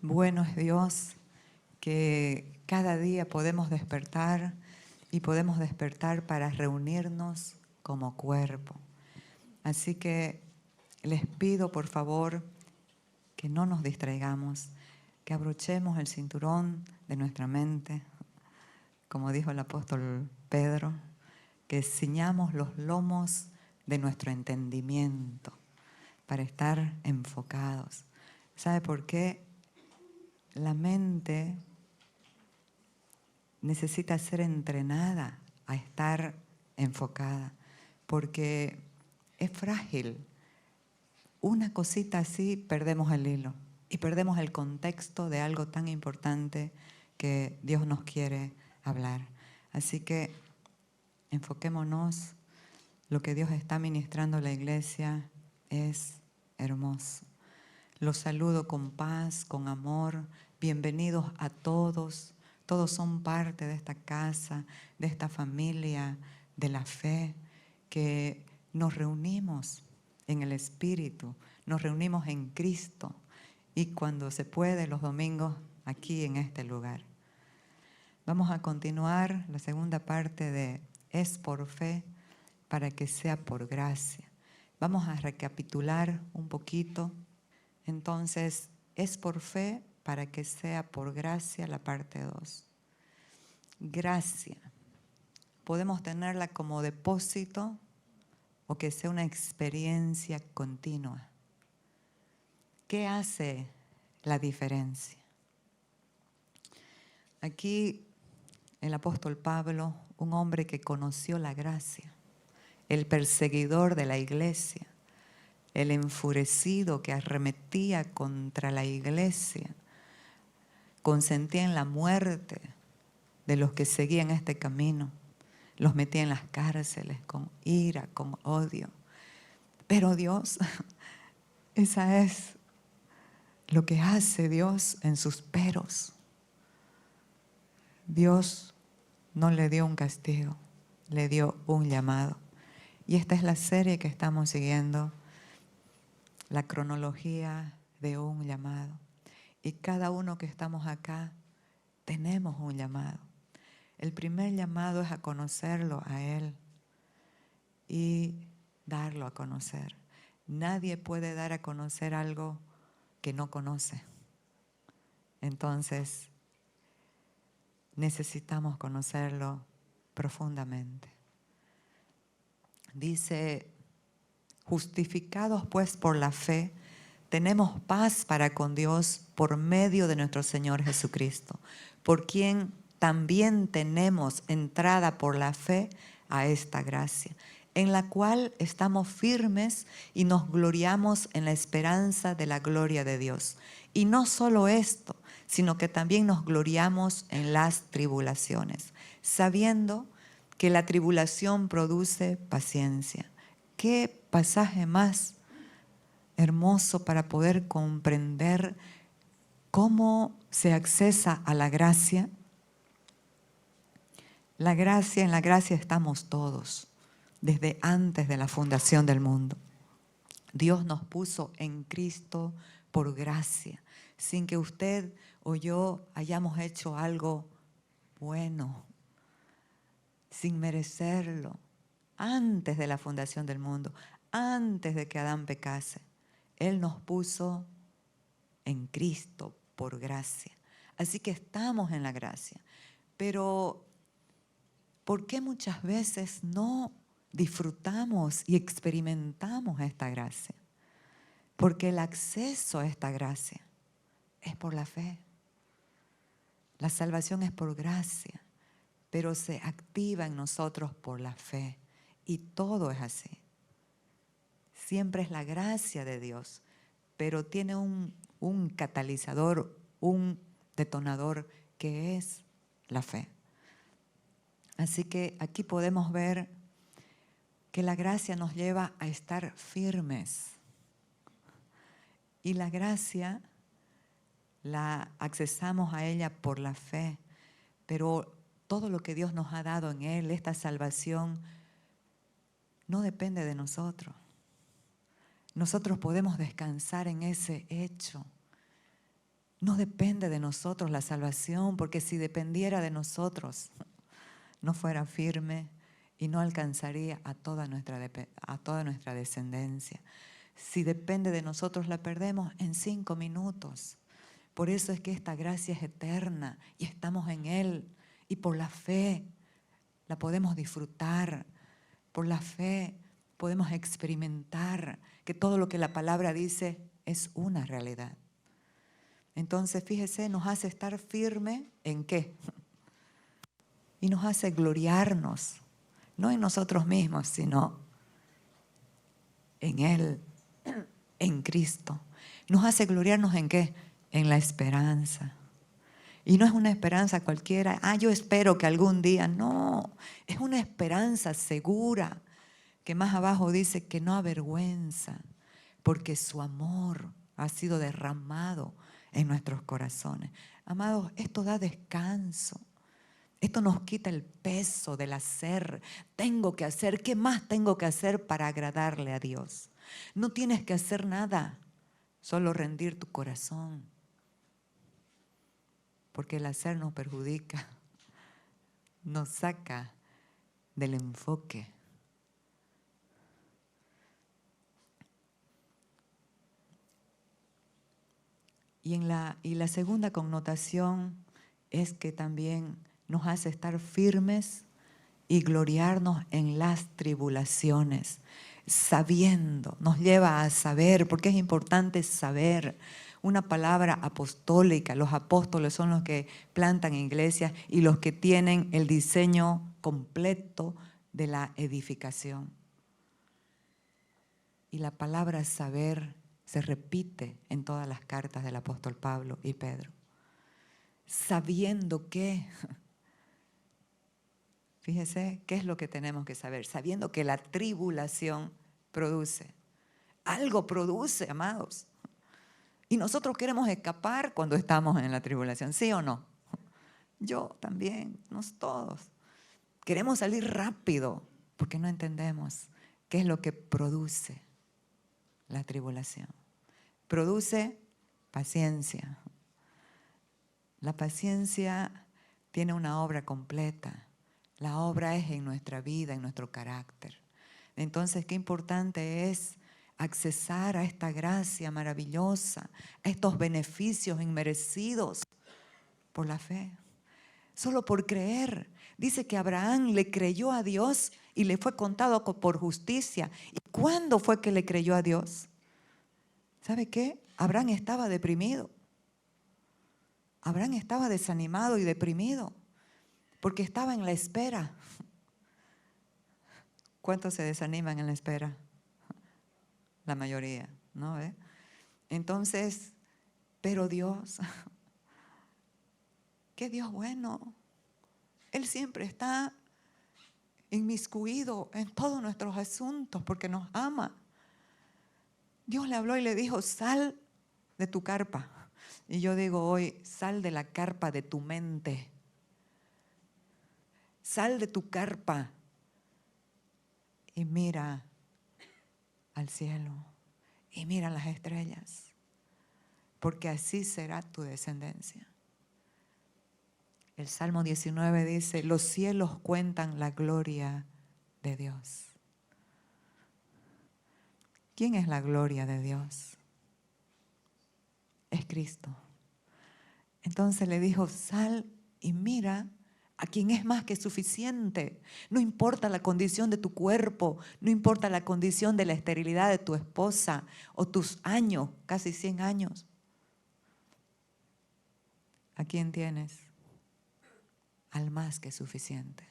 Bueno es Dios que cada día podemos despertar y podemos despertar para reunirnos como cuerpo. Así que les pido por favor que no nos distraigamos, que abrochemos el cinturón de nuestra mente, como dijo el apóstol Pedro, que ciñamos los lomos de nuestro entendimiento para estar enfocados. ¿Sabe por qué? La mente necesita ser entrenada a estar enfocada, porque es frágil. Una cosita así perdemos el hilo y perdemos el contexto de algo tan importante que Dios nos quiere hablar. Así que enfoquémonos. Lo que Dios está ministrando a la iglesia es hermoso. Los saludo con paz, con amor. Bienvenidos a todos. Todos son parte de esta casa, de esta familia, de la fe, que nos reunimos en el Espíritu, nos reunimos en Cristo y cuando se puede los domingos aquí en este lugar. Vamos a continuar la segunda parte de Es por fe para que sea por gracia. Vamos a recapitular un poquito. Entonces, es por fe para que sea por gracia la parte 2. Gracia. Podemos tenerla como depósito o que sea una experiencia continua. ¿Qué hace la diferencia? Aquí el apóstol Pablo, un hombre que conoció la gracia, el perseguidor de la iglesia, el enfurecido que arremetía contra la iglesia, consentía en la muerte de los que seguían este camino, los metía en las cárceles con ira, con odio. Pero Dios, esa es lo que hace Dios en sus peros. Dios no le dio un castigo, le dio un llamado. Y esta es la serie que estamos siguiendo, la cronología de un llamado. Y cada uno que estamos acá tenemos un llamado. El primer llamado es a conocerlo a Él y darlo a conocer. Nadie puede dar a conocer algo que no conoce. Entonces, necesitamos conocerlo profundamente. Dice, justificados pues por la fe, tenemos paz para con Dios por medio de nuestro Señor Jesucristo, por quien también tenemos entrada por la fe a esta gracia, en la cual estamos firmes y nos gloriamos en la esperanza de la gloria de Dios. Y no solo esto, sino que también nos gloriamos en las tribulaciones, sabiendo que la tribulación produce paciencia. ¿Qué pasaje más hermoso para poder comprender cómo se accesa a la gracia? La gracia, en la gracia estamos todos, desde antes de la fundación del mundo. Dios nos puso en Cristo por gracia, sin que usted o yo hayamos hecho algo bueno, sin merecerlo, antes de la fundación del mundo, antes de que Adán pecase. Él nos puso en Cristo por gracia. Así que estamos en la gracia. Pero ¿por qué muchas veces no disfrutamos y experimentamos esta gracia? Porque el acceso a esta gracia es por la fe. La salvación es por gracia, pero se activa en nosotros por la fe. Y todo es así. Siempre es la gracia de Dios, pero tiene un catalizador, un detonador que es la fe. Así que aquí podemos ver que la gracia nos lleva a estar firmes. Y la gracia la accesamos a ella por la fe, pero todo lo que Dios nos ha dado en Él, esta salvación, no depende de nosotros. Nosotros podemos descansar en ese hecho. No depende de nosotros la salvación, porque si dependiera de nosotros, no fuera firme y no alcanzaría a toda nuestra descendencia. Si depende de nosotros, la perdemos en 5 minutos. Por eso es que esta gracia es eterna y estamos en Él. Y por la fe la podemos disfrutar. Por la fe podemos experimentar que todo lo que la palabra dice es una realidad. Entonces, fíjese, nos hace estar firme ¿en qué? Y nos hace gloriarnos, no en nosotros mismos, sino en Él, en Cristo. Nos hace gloriarnos ¿en qué? En la esperanza. Y no es una esperanza cualquiera, yo espero que algún día, no, es una esperanza segura, que más abajo dice que no avergüenza, porque su amor ha sido derramado en nuestros corazones. Amados, esto da descanso. Esto nos quita el peso del hacer. Tengo que hacer, ¿qué más tengo que hacer para agradarle a Dios? No tienes que hacer nada, solo rendir tu corazón. Porque el hacer nos perjudica, nos saca del enfoque. Y la segunda connotación es que también nos hace estar firmes y gloriarnos en las tribulaciones, sabiendo, nos lleva a saber, porque es importante saber. Una palabra apostólica, los apóstoles son los que plantan iglesias y los que tienen el diseño completo de la edificación. Y la palabra saber se repite en todas las cartas del apóstol Pablo y Pedro. Sabiendo que, fíjese, ¿qué es lo que tenemos que saber? Sabiendo que la tribulación produce. Algo produce, amados. Y nosotros queremos escapar cuando estamos en la tribulación, ¿sí o no? Yo también, todos. Queremos salir rápido porque no entendemos qué es lo que produce la tribulación. Produce paciencia. La paciencia tiene una obra completa. La obra es en nuestra vida, en nuestro carácter. Entonces, qué importante es accesar a esta gracia maravillosa, a estos beneficios inmerecidos por la fe. Solo por creer. Dice que Abraham le creyó a Dios y le fue contado por justicia. ¿Y cuándo fue que le creyó a Dios? ¿Sabe qué? Abraham estaba deprimido. Abraham estaba desanimado y deprimido porque estaba en la espera. ¿Cuántos se desaniman en la espera? La mayoría, ¿no? Entonces, pero Dios, qué Dios bueno. Él siempre está inmiscuido en todos nuestros asuntos porque nos ama. Dios le habló y le dijo, sal de tu carpa. Y yo digo hoy, sal de la carpa de tu mente. Sal de tu carpa y mira al cielo y mira las estrellas, porque así será tu descendencia. El Salmo 19 dice, los cielos cuentan la gloria de Dios. ¿Quién es la gloria de Dios? Es Cristo. Entonces le dijo, sal y mira a quien es más que suficiente. No importa la condición de tu cuerpo, no importa la condición de la esterilidad de tu esposa o tus años, casi 100 años. ¿A quién tienes? Al más que suficiente.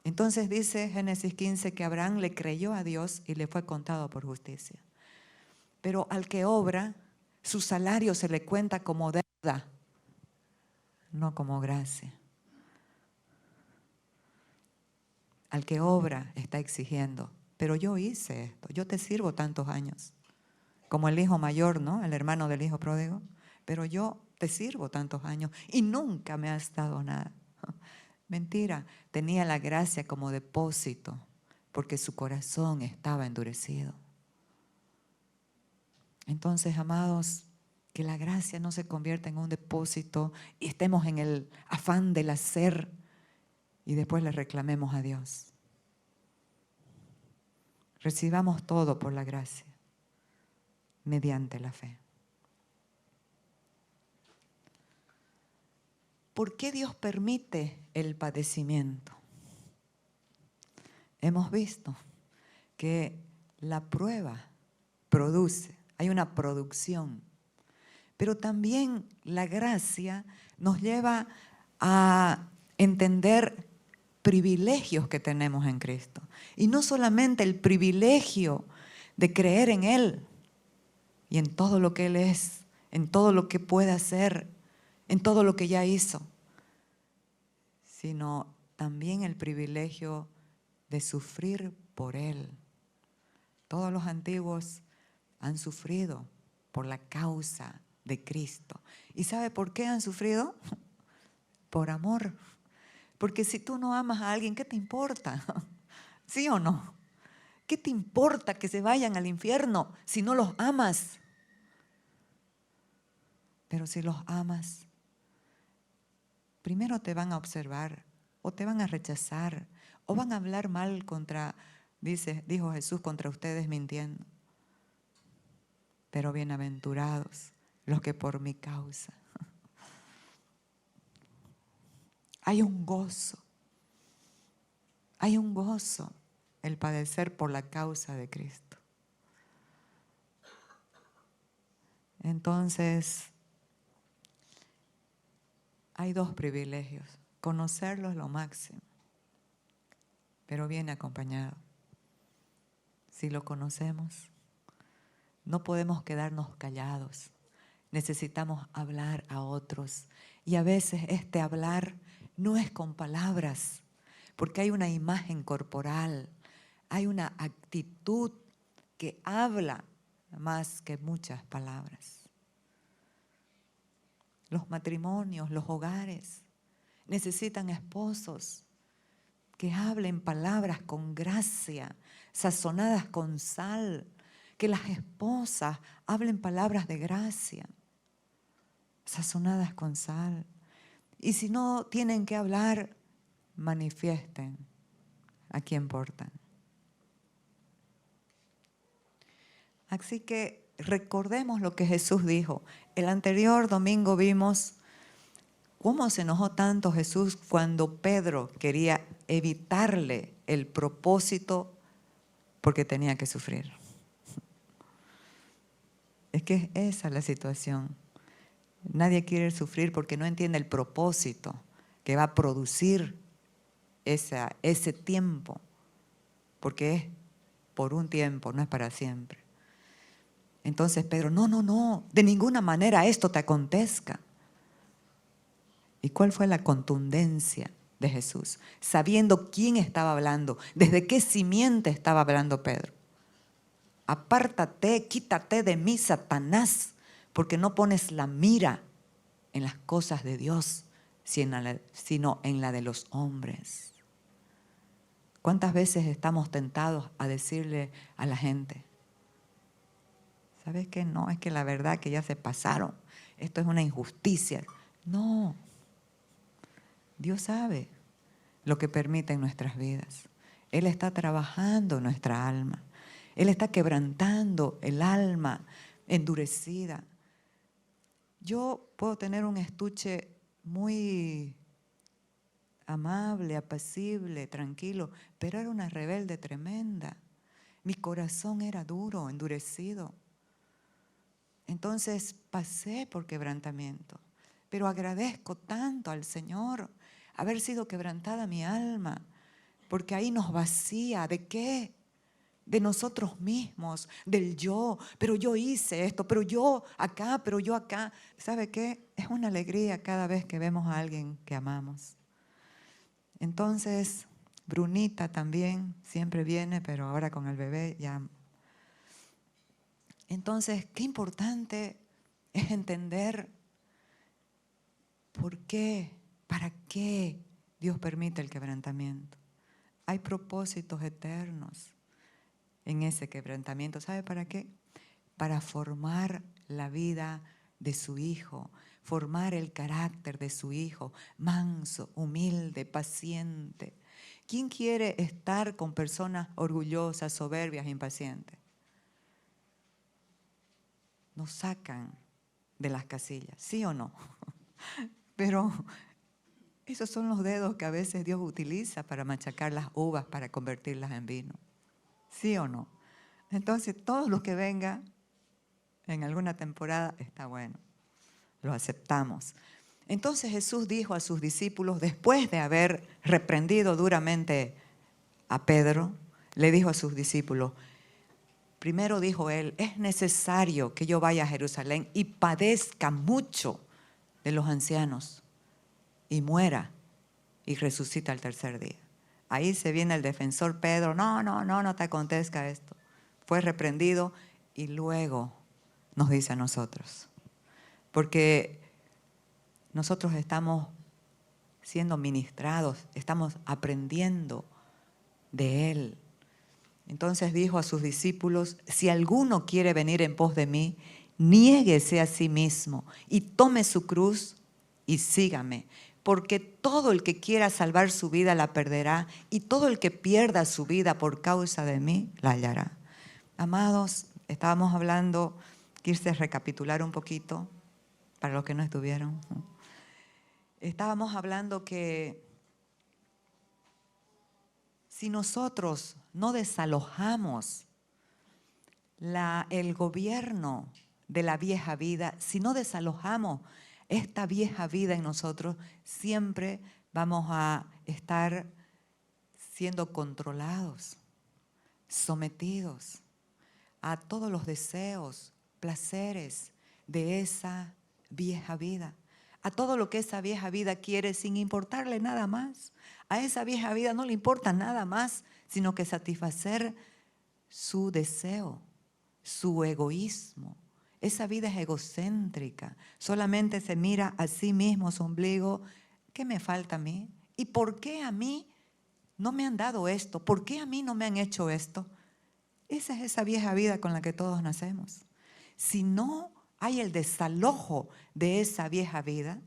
Entonces dice Génesis 15 que Abraham le creyó a Dios y le fue contado por justicia. Pero al que obra, su salario se le cuenta como deuda, no como gracia. Al que obra está exigiendo, pero yo hice esto, yo te sirvo tantos años. Como el hijo mayor, ¿no? El hermano del hijo pródigo. Pero yo te sirvo tantos años y nunca me has dado nada. Mentira, tenía la gracia como depósito porque su corazón estaba endurecido. Entonces, amados, que la gracia no se convierta en un depósito y estemos en el afán del hacer y después le reclamemos a Dios. Recibamos todo por la gracia, mediante la fe. ¿Por qué Dios permite el padecimiento? Hemos visto que la prueba produce, hay una producción, pero también la gracia nos lleva a entender privilegios que tenemos en Cristo. Y no solamente el privilegio de creer en Él y en todo lo que Él es, en todo lo que puede hacer, en todo lo que ya hizo, sino también el privilegio de sufrir por Él. Todos los antiguos han sufrido por la causa de Cristo. ¿Y sabe por qué han sufrido? Por amor. Porque si tú no amas a alguien, ¿qué te importa? ¿Sí o no? ¿Qué te importa que se vayan al infierno si no los amas? Pero si los amas, primero te van a observar o te van a rechazar o van a hablar mal contra, dijo Jesús, contra ustedes mintiendo. Pero bienaventurados los que por mi causa. Hay un gozo el padecer por la causa de Cristo. Entonces, hay dos privilegios. Conocerlo es lo máximo, pero viene acompañado. Si lo conocemos, no podemos quedarnos callados. Necesitamos hablar a otros. Y a veces este hablar no es con palabras, porque hay una imagen corporal, hay una actitud que habla más que muchas palabras. Los matrimonios, los hogares necesitan esposos que hablen palabras con gracia, sazonadas con sal, que las esposas hablen palabras de gracia, sazonadas con sal. Y si no tienen que hablar, manifiesten a quien portan. Así que recordemos lo que Jesús dijo. El anterior domingo vimos cómo se enojó tanto Jesús cuando Pedro quería evitarle el propósito porque tenía que sufrir. Es que esa es la situación. Nadie quiere sufrir porque no entiende el propósito que va a producir ese tiempo, porque es por un tiempo, no es para siempre. Entonces Pedro, no, de ninguna manera esto te acontezca. ¿Y cuál fue la contundencia de Jesús? Sabiendo quién estaba hablando, desde qué simiente estaba hablando Pedro. Apártate, quítate de mí, Satanás, porque no pones la mira en las cosas de Dios, sino en la de los hombres. ¿Cuántas veces estamos tentados a decirle a la gente, ¿sabes qué? No, es que la verdad que ya se pasaron, esto es una injusticia. No, Dios sabe lo que permite en nuestras vidas. Él está trabajando en nuestra alma. Él está quebrantando el alma endurecida. Yo puedo tener un estuche muy amable, apacible, tranquilo, pero era una rebelde tremenda. Mi corazón era duro, endurecido. Entonces pasé por quebrantamiento, pero agradezco tanto al Señor haber sido quebrantada mi alma, porque ahí nos vacía. ¿De qué? De nosotros mismos, del yo, pero yo hice esto, pero yo acá, pero yo acá. ¿Sabe qué? Es una alegría cada vez que vemos a alguien que amamos. Entonces, Brunita también siempre viene, pero ahora con el bebé ya. Entonces, qué importante es entender por qué, para qué Dios permite el quebrantamiento. Hay propósitos eternos en ese quebrantamiento. ¿Sabe para qué? Para formar la vida de su Hijo, formar el carácter de su Hijo, manso, humilde, paciente. ¿Quién quiere estar con personas orgullosas, soberbias, impacientes? Nos sacan de las casillas, ¿sí o no? Pero esos son los dedos que a veces Dios utiliza para machacar las uvas, para convertirlas en vino. ¿Sí o no? Entonces, todo lo que venga en alguna temporada está bueno. Lo aceptamos. Entonces Jesús dijo a sus discípulos, después de haber reprendido duramente a Pedro, le dijo a sus discípulos, primero dijo él, es necesario que yo vaya a Jerusalén y padezca mucho de los ancianos y muera y resucita al tercer día. Ahí se viene el defensor Pedro, no te acontezca esto. Fue reprendido y luego nos dice a nosotros, porque nosotros estamos siendo ministrados, estamos aprendiendo de Él. Entonces dijo a sus discípulos, si alguno quiere venir en pos de mí, niéguese a sí mismo y tome su cruz y sígame. Porque todo el que quiera salvar su vida la perderá y todo el que pierda su vida por causa de mí la hallará. Amados, estábamos hablando, quise recapitular un poquito para los que no estuvieron. Estábamos hablando que si nosotros no desalojamos el gobierno de la vieja vida, si no desalojamos esta vieja vida en nosotros, siempre vamos a estar siendo controlados, sometidos a todos los deseos, placeres de esa vieja vida, a todo lo que esa vieja vida quiere sin importarle nada más. A esa vieja vida no le importa nada más, sino que satisfacer su deseo, su egoísmo. Esa vida es egocéntrica, solamente se mira a sí mismo, su ombligo. ¿Qué me falta a mí? ¿Y por qué a mí no me han dado esto? ¿Por qué a mí no me han hecho esto? Esa es esa vieja vida con la que todos nacemos. Si no hay el desalojo de esa vieja vida,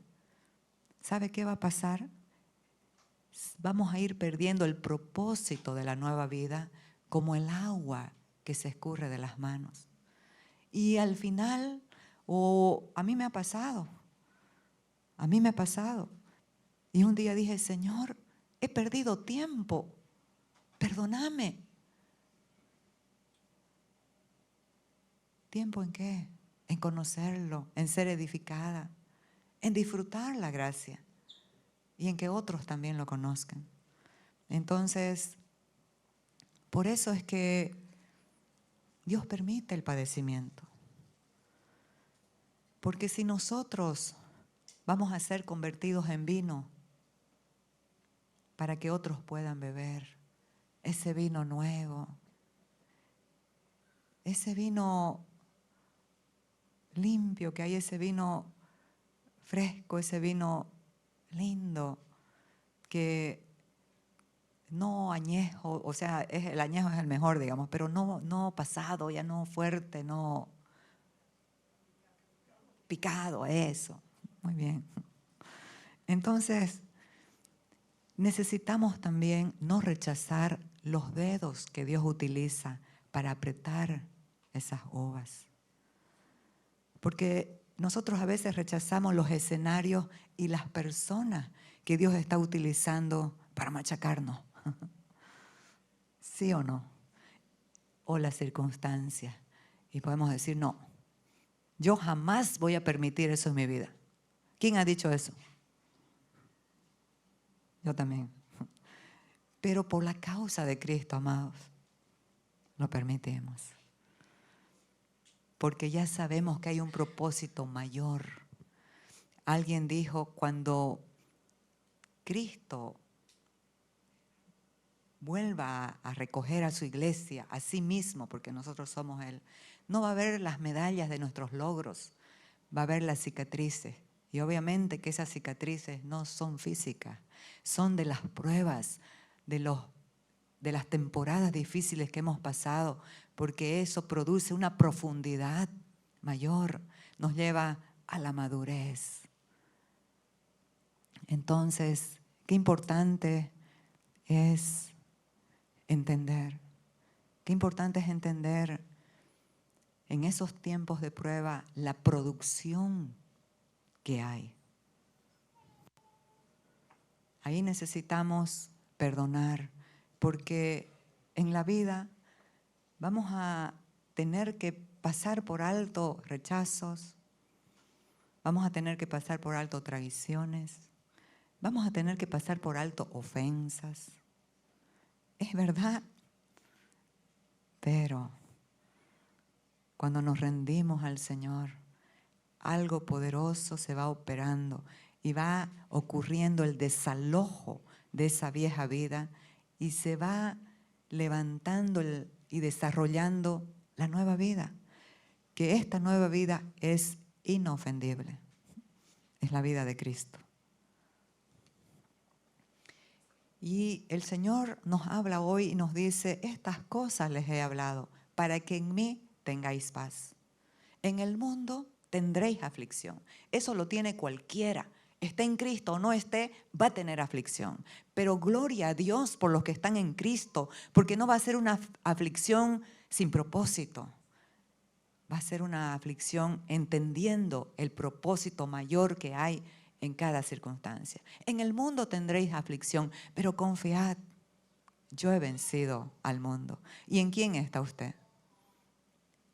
¿sabe qué va a pasar? Vamos a ir perdiendo el propósito de la nueva vida como el agua que se escurre de las manos. Y al final, a mí me ha pasado, y un día dije, Señor, he perdido tiempo, perdóname. ¿Tiempo en qué? En conocerlo, en ser edificada, en disfrutar la gracia y en que otros también lo conozcan. Entonces, por eso es que Dios permite el padecimiento. Porque si nosotros vamos a ser convertidos en vino para que otros puedan beber ese vino nuevo, ese vino limpio que hay, ese vino fresco, ese vino lindo, que no añejo, o sea, el añejo es el mejor, digamos, pero no pasado, ya no fuerte, no picado, eso. Muy bien. Entonces, necesitamos también no rechazar los dedos que Dios utiliza para apretar esas uvas. Porque nosotros a veces rechazamos los escenarios y las personas que Dios está utilizando para machacarnos. ¿Sí o no? O las circunstancias. Y podemos decir, no, yo jamás voy a permitir eso en mi vida. ¿Quién ha dicho eso? Yo también. Pero por la causa de Cristo, amados, lo permitimos. Porque ya sabemos que hay un propósito mayor. Alguien dijo, cuando Cristo vuelva a recoger a su iglesia, a sí mismo, porque nosotros somos Él, no va a haber las medallas de nuestros logros, va a haber las cicatrices. Y obviamente que esas cicatrices no son físicas, son de las pruebas, de las temporadas difíciles que hemos pasado, porque eso produce una profundidad mayor, nos lleva a la madurez. Entonces, qué importante es entender. Qué importante es entender en esos tiempos de prueba la producción que hay. Ahí necesitamos perdonar, porque en la vida vamos a tener que pasar por alto rechazos, vamos a tener que pasar por alto traiciones, vamos a tener que pasar por alto ofensas. Es verdad, pero cuando nos rendimos al Señor, algo poderoso se va operando y va ocurriendo el desalojo de esa vieja vida y se va levantando y desarrollando la nueva vida, que esta nueva vida es inofendible, es la vida de Cristo. Y el Señor nos habla hoy y nos dice, estas cosas les he hablado, para que en mí tengáis paz. En el mundo tendréis aflicción. Eso lo tiene cualquiera. Esté en Cristo o no esté, va a tener aflicción. Pero gloria a Dios por los que están en Cristo, porque no va a ser una aflicción sin propósito. Va a ser una aflicción entendiendo el propósito mayor que hay en cada circunstancia. En el mundo tendréis aflicción, pero confiad, yo he vencido al mundo. ¿Y en quién está usted?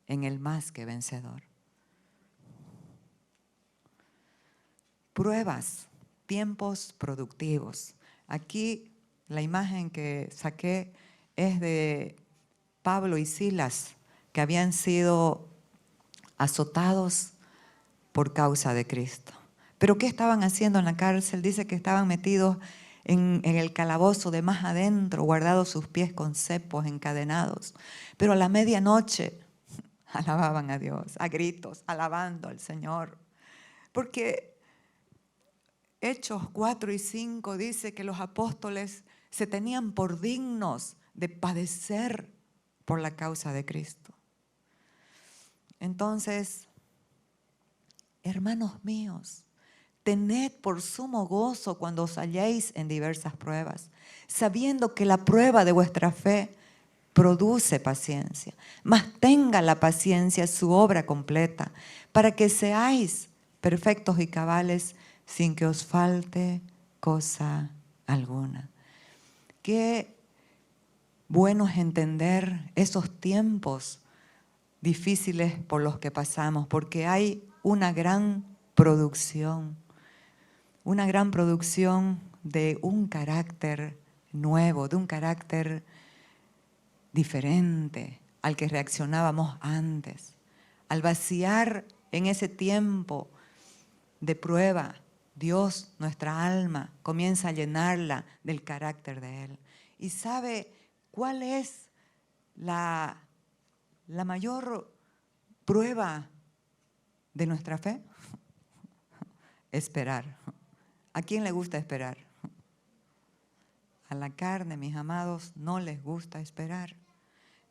En el más que vencedor. Pruebas, tiempos productivos. Aquí la imagen que saqué es de Pablo y Silas, que habían sido azotados por causa de Cristo. ¿Pero qué estaban haciendo en la cárcel? Dice que estaban metidos en el calabozo de más adentro, guardados sus pies con cepos encadenados. Pero a la medianoche alababan a Dios, a gritos, alabando al Señor. Porque Hechos 4 y 5 dice que los apóstoles se tenían por dignos de padecer por la causa de Cristo. Entonces, hermanos míos, tened por sumo gozo cuando os halléis en diversas pruebas, sabiendo que la prueba de vuestra fe produce paciencia. Mas tenga la paciencia su obra completa, para que seáis perfectos y cabales sin que os falte cosa alguna. Qué bueno es entender esos tiempos difíciles por los que pasamos, porque hay una gran producción de un carácter nuevo, de un carácter diferente al que reaccionábamos antes. Al vaciar en ese tiempo de prueba, Dios, nuestra alma, comienza a llenarla del carácter de Él. ¿Y sabe cuál es la mayor prueba de nuestra fe? Esperar. ¿A quién le gusta esperar? A la carne, mis amados, no les gusta esperar.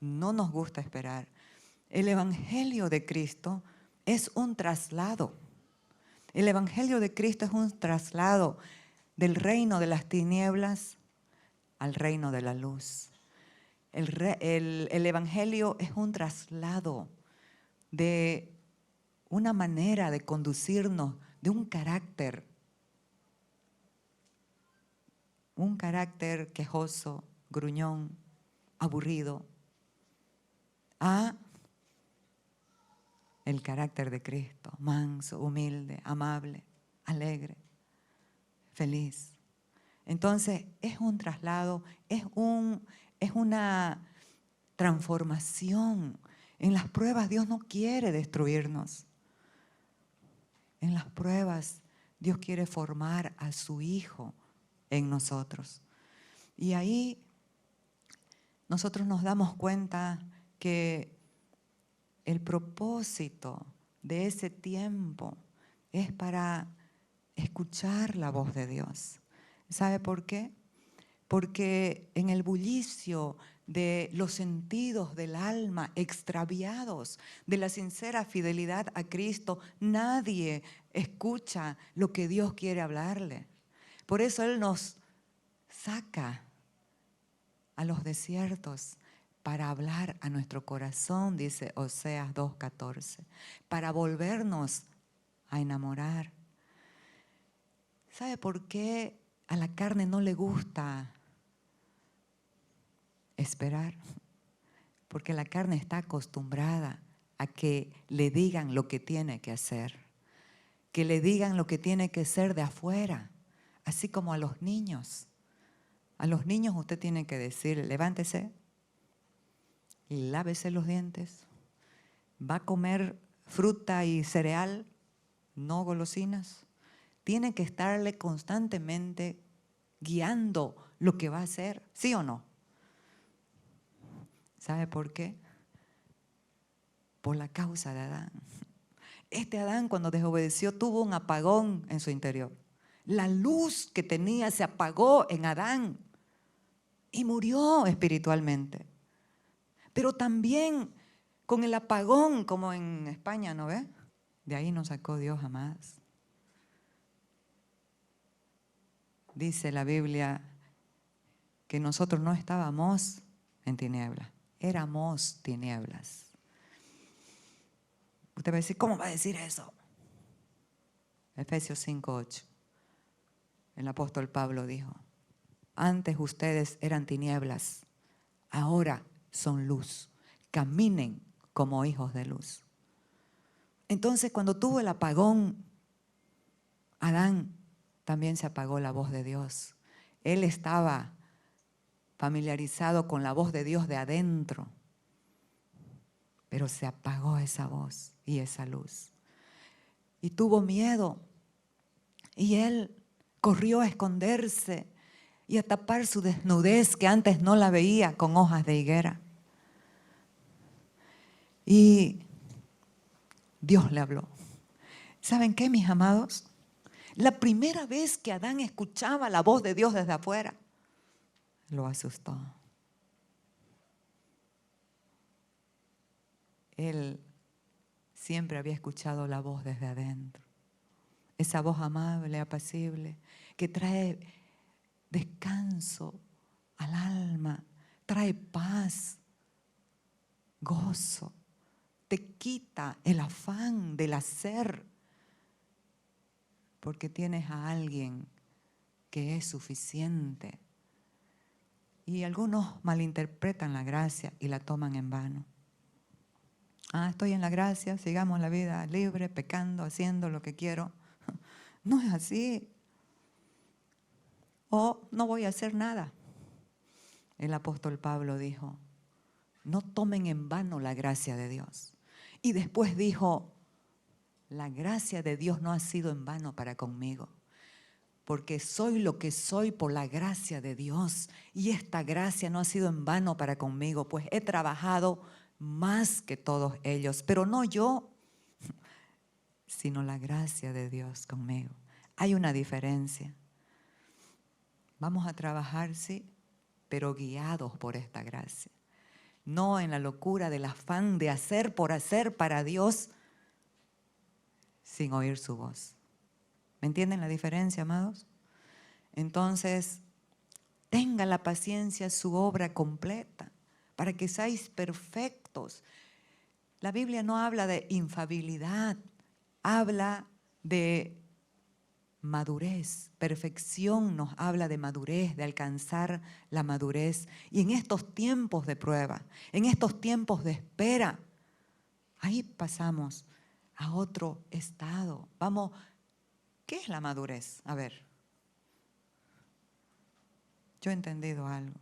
No nos gusta esperar. El Evangelio de Cristo es un traslado. El Evangelio de Cristo es un traslado del reino de las tinieblas al reino de la luz. El Evangelio es un traslado de una manera de conducirnos, de un carácter quejoso, gruñón, aburrido, a el carácter de Cristo, manso, humilde, amable, alegre, feliz. Entonces es un traslado, es una transformación. En las pruebas Dios no quiere destruirnos. En las pruebas Dios quiere formar a su Hijo en nosotros. Y ahí nosotros nos damos cuenta que el propósito de ese tiempo es para escuchar la voz de Dios. ¿Sabe por qué? Porque en el bullicio de los sentidos del alma extraviados, de la sincera fidelidad a Cristo. Nadie escucha lo que Dios quiere hablarle. Por eso Él nos saca a los desiertos para hablar a nuestro corazón, dice Oseas 2:14, para volvernos a enamorar. ¿Sabe por qué a la carne no le gusta esperar? Porque la carne está acostumbrada a que le digan lo que tiene que hacer, que le digan lo que tiene que ser de afuera, así como a los niños. A los niños usted tiene que decir, levántese, lávese los dientes, va a comer fruta y cereal, no golosinas. Tiene que estarle constantemente guiando lo que va a hacer, ¿sí o no? ¿Sabe por qué? Por la causa de Adán. Este Adán, cuando desobedeció, tuvo un apagón en su interior. La luz que tenía se apagó en Adán y murió espiritualmente. Pero también con el apagón, como en España, ¿no ve? De ahí nos sacó Dios jamás. Dice la Biblia que nosotros no estábamos en tinieblas, éramos tinieblas. Usted va a decir, ¿cómo va a decir eso? Efesios 5:8. El apóstol Pablo dijo, antes ustedes eran tinieblas, ahora son luz. Caminen como hijos de luz. Entonces, cuando tuvo el apagón, Adán, también se apagó la voz de Dios. Él estaba familiarizado con la voz de Dios de adentro, pero se apagó esa voz y esa luz. Y tuvo miedo. Y él corrió a esconderse y a tapar su desnudez que antes no la veía con hojas de higuera. Y Dios le habló. ¿Saben qué, mis amados? La primera vez que Adán escuchaba la voz de Dios desde afuera, lo asustó. Él siempre había escuchado la voz desde adentro. Esa voz amable, apacible, que trae descanso al alma, trae paz, gozo, te quita el afán del hacer, porque tienes a alguien que es suficiente. Y algunos malinterpretan la gracia y la toman en vano. Estoy en la gracia, sigamos la vida libre, pecando, haciendo lo que quiero. No es así. O no voy a hacer nada. El apóstol Pablo dijo, no tomen en vano la gracia de Dios. Y después dijo, la gracia de Dios no ha sido en vano para conmigo, porque soy lo que soy por la gracia de Dios. Y esta gracia no ha sido en vano para conmigo, pues he trabajado más que todos ellos, pero no yo, sino la gracia de Dios conmigo. Hay una diferencia. Vamos a trabajar, sí, pero guiados por esta gracia. No en la locura del afán de hacer por hacer para Dios sin oír su voz. ¿Me entienden la diferencia, amados? Entonces, tenga la paciencia su obra completa para que seáis perfectos. La Biblia no habla de infalibilidad, habla de madurez. Perfección nos habla de madurez, de alcanzar la madurez. Y en estos tiempos de prueba, en estos tiempos de espera, ahí pasamos a otro estado. Vamos, ¿qué es la madurez? A ver, yo he entendido algo.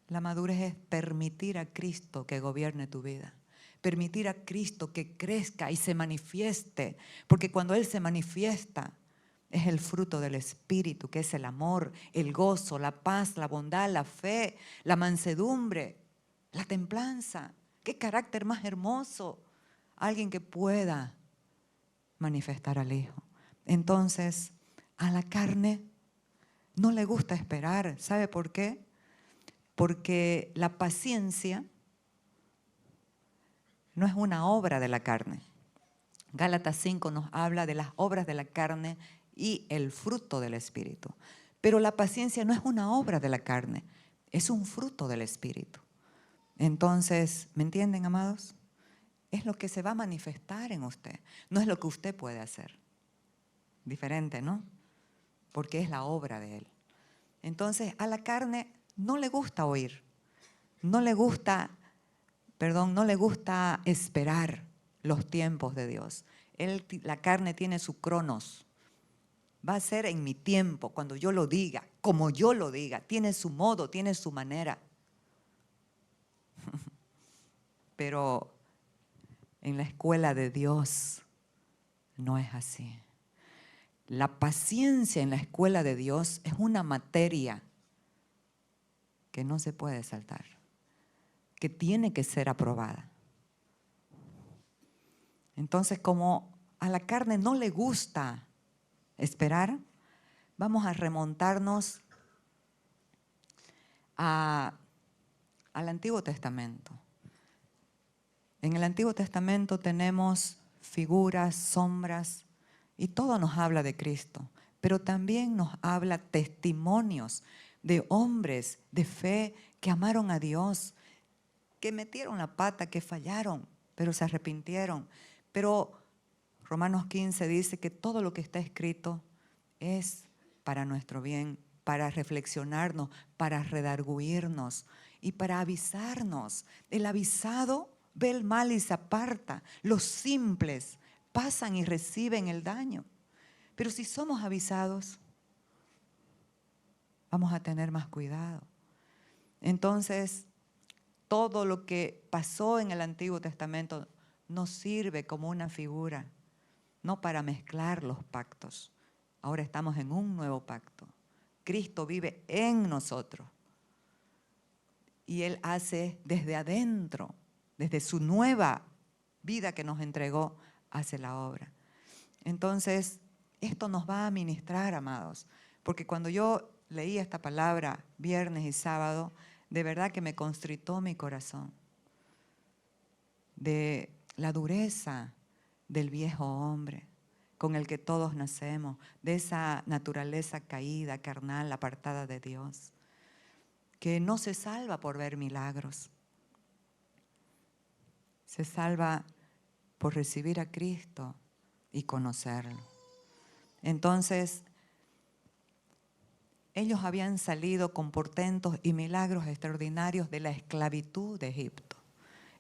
La madurez es permitir a Cristo que gobierne tu vida. Permitir a Cristo que crezca y se manifieste. Porque cuando Él se manifiesta, es el fruto del Espíritu, que es el amor, el gozo, la paz, la bondad, la fe, la mansedumbre, la templanza. ¡Qué carácter más hermoso! Alguien que pueda manifestar al Hijo. Entonces, a la carne no le gusta esperar. ¿Sabe por qué? porque la paciencia no es una obra de la carne. Gálatas 5 nos habla de las obras de la carne y el fruto del Espíritu. Pero la paciencia no es una obra de la carne, es un fruto del Espíritu. Entonces, ¿me entienden, amados? Es lo que se va a manifestar en usted, no es lo que usted puede hacer. Diferente, ¿no? Porque es la obra de Él. Entonces, a la carne no le gusta oír, no le gusta esperar los tiempos de Dios. La carne tiene su cronos. Va a ser en mi tiempo, cuando yo lo diga, como yo lo diga. Tiene su modo, tiene su manera. Pero en la escuela de Dios no es así. La paciencia en la escuela de Dios es una materia que no se puede saltar, que tiene que ser aprobada. Entonces, como a la carne no le gusta esperar, vamos a remontarnos al Antiguo Testamento. En el Antiguo Testamento tenemos figuras, sombras, y todo nos habla de Cristo, pero también nos habla testimonios de hombres de fe que amaron a Dios, que metieron la pata, que fallaron, pero se arrepintieron. Pero Romanos 15 dice que todo lo que está escrito es para nuestro bien, para reflexionarnos, para redarguirnos y para avisarnos. El avisado ve el mal y se aparta. Los simples pasan y reciben el daño. Pero si somos avisados, vamos a tener más cuidado. Entonces, todo lo que pasó en el Antiguo Testamento nos sirve como una figura, no para mezclar los pactos. Ahora estamos en un nuevo pacto. Cristo vive en nosotros. Y Él hace desde adentro, desde su nueva vida que nos entregó, hace la obra. Entonces, esto nos va a ministrar, amados, porque cuando yo leí esta palabra viernes y sábado, de verdad que me constritó mi corazón de la dureza del viejo hombre con el que todos nacemos, de esa naturaleza caída, carnal, apartada de Dios, que no se salva por ver milagros, se salva por recibir a Cristo y conocerlo. Entonces, ellos habían salido con portentos y milagros extraordinarios de la esclavitud de Egipto.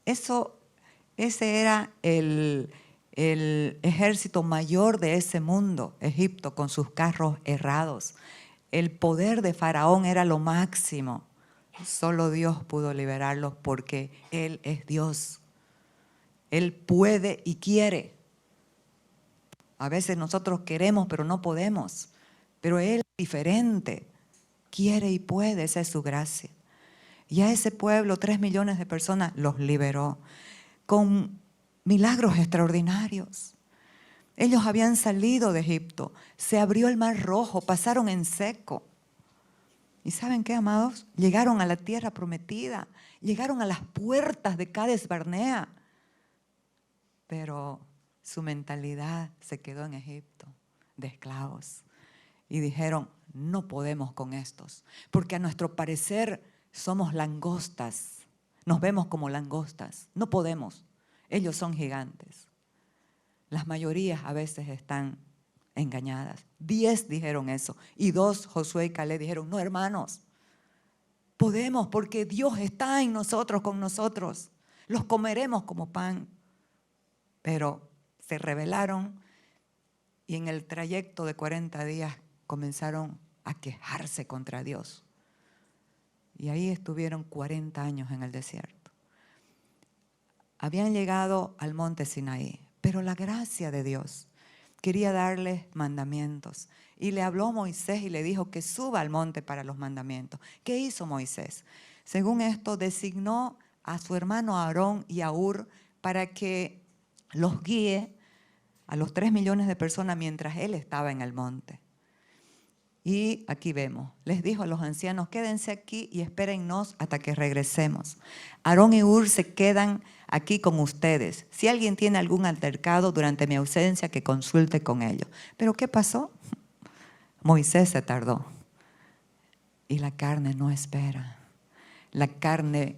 Ese era el ejército mayor de ese mundo, Egipto, con sus carros errados. El poder de Faraón era lo máximo. Solo Dios pudo liberarlos porque Él es Dios. Él puede y quiere. A veces nosotros queremos, pero no podemos. Pero Él es diferente. Quiere y puede, esa es su gracia. Y a ese pueblo, 3 millones de personas, los liberó con milagros extraordinarios. Ellos habían salido de Egipto, se abrió el mar rojo, pasaron en seco. ¿Y saben qué, amados? Llegaron a la tierra prometida, llegaron a las puertas de Cades Barnea. Pero su mentalidad se quedó en Egipto, de esclavos. Y dijeron, no podemos con estos, porque a nuestro parecer somos langostas, nos vemos como langostas, no podemos, ellos son gigantes. Las mayorías a veces están engañadas. 10 dijeron eso y 2, Josué y Caleb, dijeron, no, hermanos, podemos porque Dios está en nosotros, con nosotros, los comeremos como pan. Pero se rebelaron y en el trayecto de 40 días comenzaron a quejarse contra Dios. Y ahí estuvieron 40 años en el desierto. Habían llegado al monte Sinaí, pero la gracia de Dios quería darles mandamientos. Y le habló a Moisés y le dijo que suba al monte para los mandamientos. ¿Qué hizo Moisés? Según esto, designó a su hermano Aarón y a Hur para que los guíe a los 3 millones de personas mientras él estaba en el monte. Y aquí vemos, les dijo a los ancianos, quédense aquí y espérennos hasta que regresemos. Aarón y Hur se quedan aquí con ustedes. Si alguien tiene algún altercado durante mi ausencia, que consulte con ellos. ¿Pero qué pasó? Moisés se tardó. Y la carne no espera. La carne,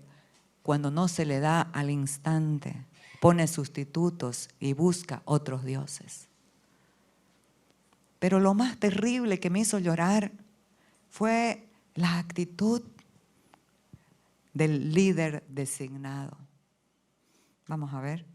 cuando no se le da al instante, pone sustitutos y busca otros dioses. Pero lo más terrible que me hizo llorar fue la actitud del líder designado. Vamos a ver.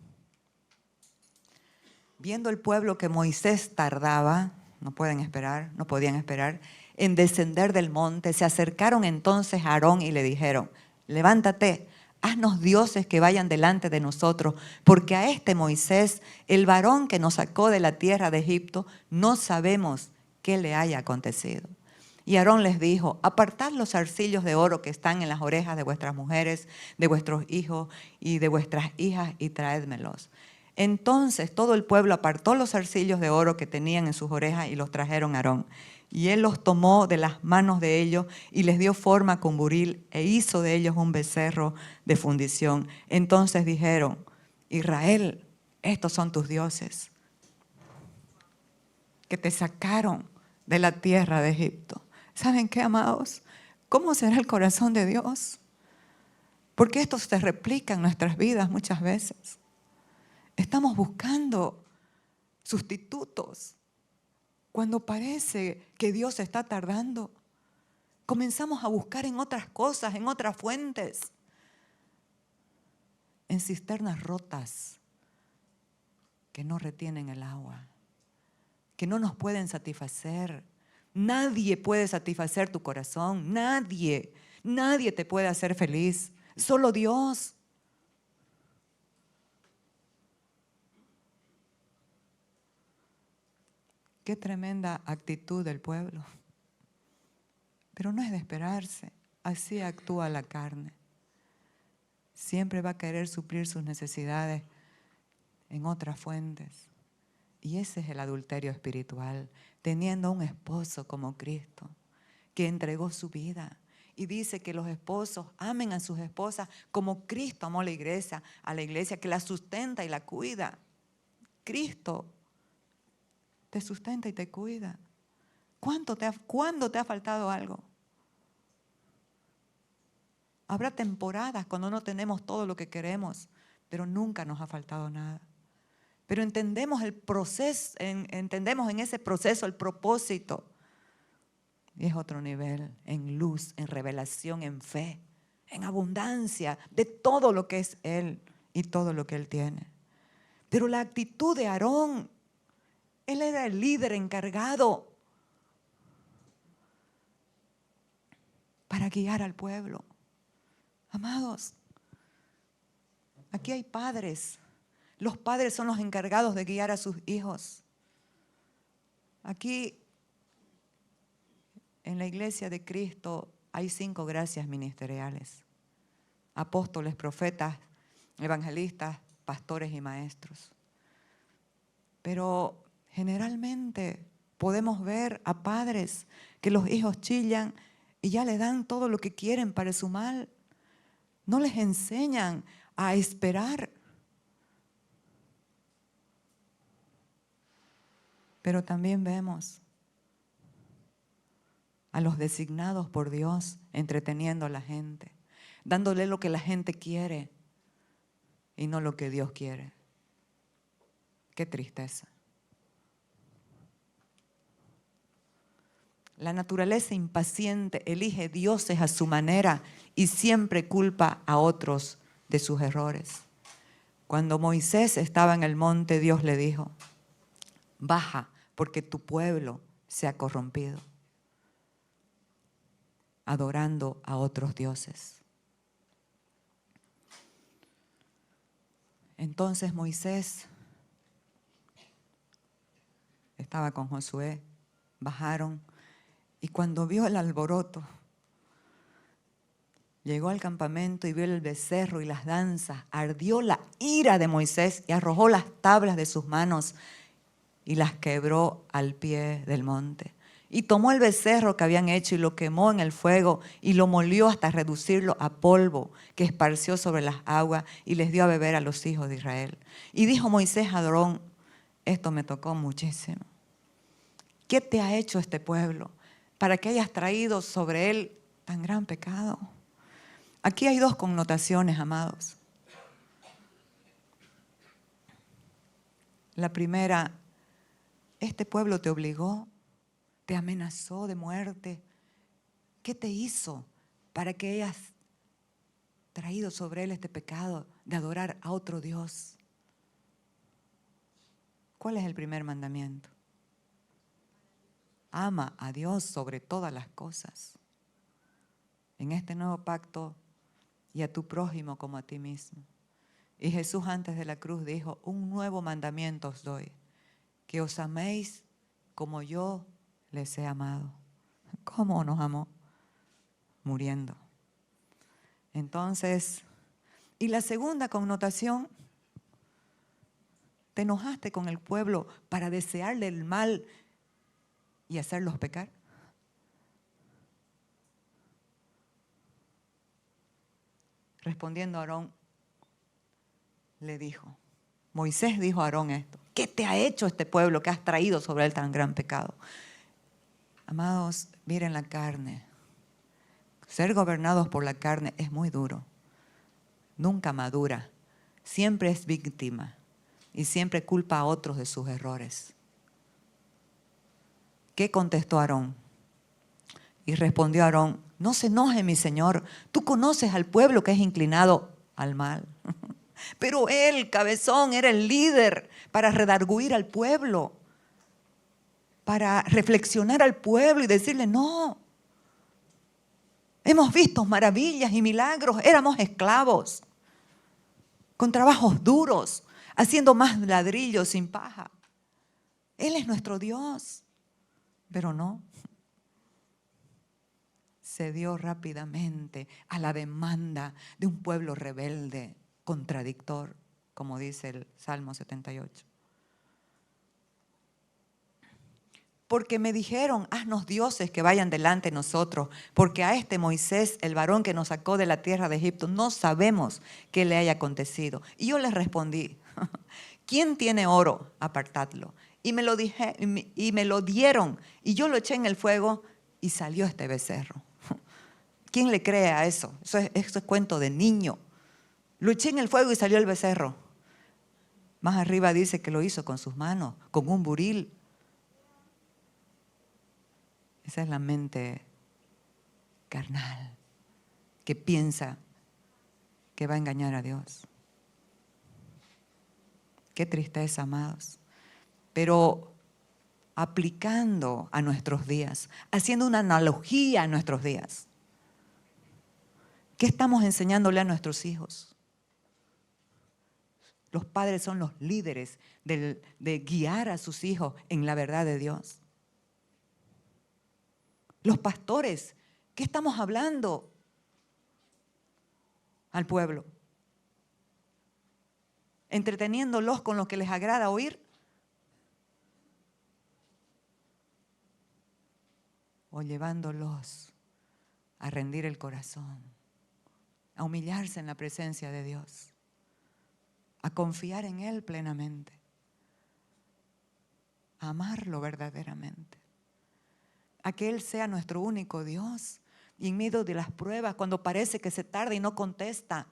Viendo el pueblo que Moisés tardaba, no podían esperar, en descender del monte, se acercaron entonces a Aarón y le dijeron, levántate, haznos dioses que vayan delante de nosotros, porque a este Moisés, el varón que nos sacó de la tierra de Egipto, no sabemos qué le haya acontecido. Y Aarón les dijo, apartad los zarcillos de oro que están en las orejas de vuestras mujeres, de vuestros hijos y de vuestras hijas y traédmelos. Entonces todo el pueblo apartó los zarcillos de oro que tenían en sus orejas y los trajeron a Aarón. Y él los tomó de las manos de ellos y les dio forma con buril e hizo de ellos un becerro de fundición. Entonces dijeron, Israel, estos son tus dioses que te sacaron de la tierra de Egipto. ¿Saben qué, amados? ¿Cómo será el corazón de Dios? Porque esto se replica en nuestras vidas muchas veces. Estamos buscando sustitutos. Cuando parece que Dios está tardando, comenzamos a buscar en otras cosas, en otras fuentes, en cisternas rotas que no retienen el agua, que no nos pueden satisfacer. Nadie puede satisfacer tu corazón, nadie te puede hacer feliz, solo Dios. Qué tremenda actitud del pueblo. Pero no es de esperarse, así actúa la carne. Siempre va a querer suplir sus necesidades en otras fuentes. Y ese es el adulterio espiritual, teniendo un esposo como Cristo, que entregó su vida. Y dice que los esposos amen a sus esposas como Cristo amó a la iglesia, que la sustenta y la cuida. Cristo te sustenta y te cuida. ¿Cuándo te ha faltado algo? Habrá temporadas cuando no tenemos todo lo que queremos, pero nunca nos ha faltado nada. Pero entendemos el proceso, entendemos en ese proceso el propósito. Y es otro nivel, en luz, en revelación, en fe, en abundancia de todo lo que es Él y todo lo que Él tiene. Pero la actitud de Aarón, él era el líder encargado para guiar al pueblo. Amados, aquí hay padres. Los padres son los encargados de guiar a sus hijos. Aquí, en la iglesia de Cristo, hay 5 gracias ministeriales: apóstoles, profetas, evangelistas, pastores y maestros. Pero generalmente podemos ver a padres que los hijos chillan y ya le dan todo lo que quieren para su mal. No les enseñan a esperar. Pero también vemos a los designados por Dios entreteniendo a la gente, dándole lo que la gente quiere y no lo que Dios quiere. Qué tristeza. La naturaleza impaciente elige dioses a su manera y siempre culpa a otros de sus errores. Cuando Moisés estaba en el monte, Dios le dijo: baja, porque tu pueblo se ha corrompido, adorando a otros dioses. Entonces Moisés estaba con Josué, bajaron, y cuando vio el alboroto, llegó al campamento y vio el becerro y las danzas, ardió la ira de Moisés y arrojó las tablas de sus manos y las quebró al pie del monte. Y tomó el becerro que habían hecho y lo quemó en el fuego y lo molió hasta reducirlo a polvo que esparció sobre las aguas y les dio a beber a los hijos de Israel. Y dijo Moisés a Aarón, esto me tocó muchísimo. ¿Qué te ha hecho este pueblo para que hayas traído sobre él tan gran pecado? Aquí hay dos connotaciones, amados. La primera, este pueblo te obligó, te amenazó de muerte. ¿Qué te hizo para que hayas traído sobre él este pecado de adorar a otro Dios? ¿Cuál es el primer mandamiento? Ama a Dios sobre todas las cosas. En este nuevo pacto, y a tu prójimo como a ti mismo. Y Jesús antes de la cruz dijo, un nuevo mandamiento os doy, que os améis como yo les he amado. ¿Cómo nos amó? Muriendo. Entonces, y la segunda connotación, ¿te enojaste con el pueblo para desearle el mal y hacerlos pecar? Respondiendo Aarón, le dijo, Moisés dijo a Aarón esto, ¿qué te ha hecho este pueblo que has traído sobre él tan gran pecado? Amados, miren la carne. Ser gobernados por la carne es muy duro. Nunca madura. Siempre es víctima y siempre culpa a otros de sus errores. ¿Qué contestó Aarón? Y respondió Aarón, no se enoje mi señor, tú conoces al pueblo que es inclinado al mal. Pero él, cabezón, era el líder para redarguir al pueblo, para reflexionar al pueblo y decirle, no, hemos visto maravillas y milagros, éramos esclavos, con trabajos duros, haciendo más ladrillos sin paja. Él es nuestro Dios, pero no. Cedió rápidamente a la demanda de un pueblo rebelde, contradictor, como dice el Salmo 78. Porque me dijeron, haznos dioses que vayan delante de nosotros, porque a este Moisés, el varón que nos sacó de la tierra de Egipto, no sabemos qué le haya acontecido. Y yo les respondí, ¿quién tiene oro? Apartadlo. Y me lo dieron, y yo lo eché en el fuego y salió este becerro. ¿Quién le cree a eso? Eso es cuento de niño. Lo eché en el fuego y salió el becerro. Más arriba dice que lo hizo con sus manos, con un buril. Esa es la mente carnal que piensa que va a engañar a Dios. Qué tristeza, amados. Pero aplicando a nuestros días, haciendo una analogía a nuestros días. ¿Qué estamos enseñándole a nuestros hijos? Los padres son los líderes de guiar a sus hijos en la verdad de Dios. Los pastores, ¿qué estamos hablando al pueblo? ¿Entreteniéndolos con lo que les agrada oír? ¿O llevándolos a rendir el corazón, a humillarse en la presencia de Dios, a confiar en Él plenamente, a amarlo verdaderamente, a que Él sea nuestro único Dios? Y en medio de las pruebas, cuando parece que se tarda y no contesta,